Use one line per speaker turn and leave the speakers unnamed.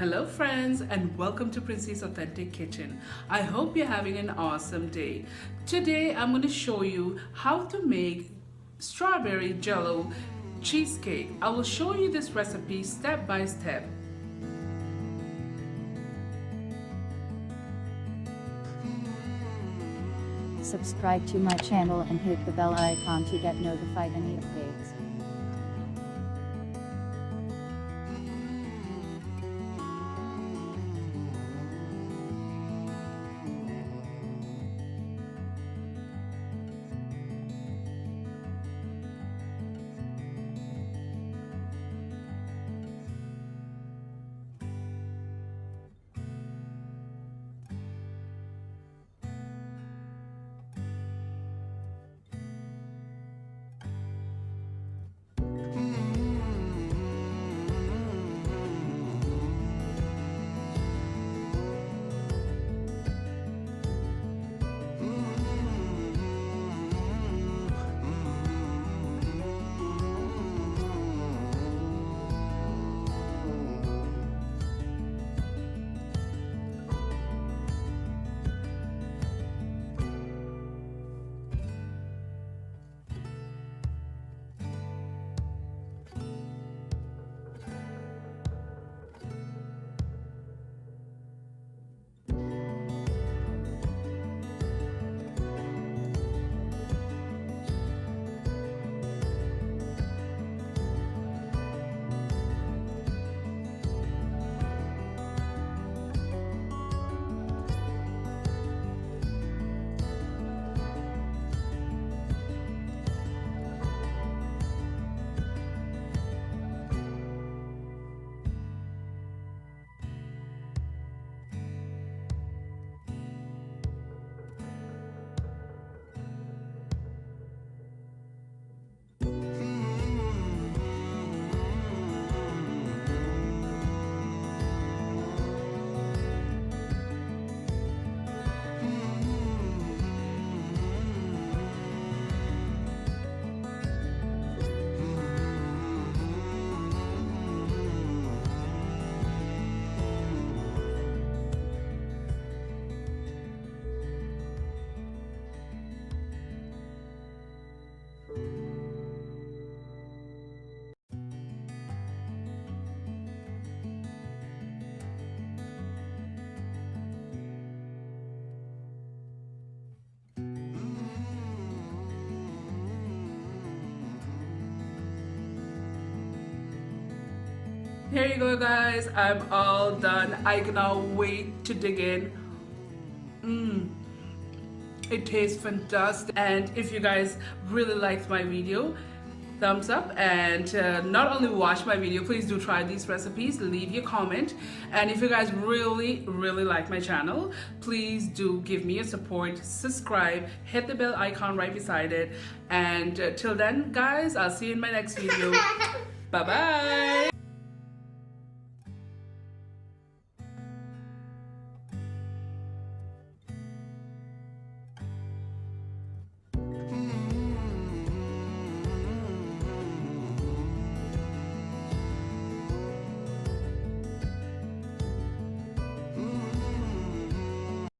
Hello friends, and welcome to Princy's Authentic Kitchen. I hope you're having an awesome day. Today I'm going to show you how to make strawberry jello cheesecake. I will show you this recipe step by step.
Subscribe to my channel and hit the bell icon to get notified any updates.
Here you go guys, I'm all done. I cannot wait to dig in. It tastes fantastic. And if you guys really liked my video, thumbs up, and not only watch my video, please do try these recipes, leave your comment. And if you guys really like my channel, please do give me a support, subscribe, hit the bell icon right beside it. And till then guys, I'll see you in my next video. Bye bye.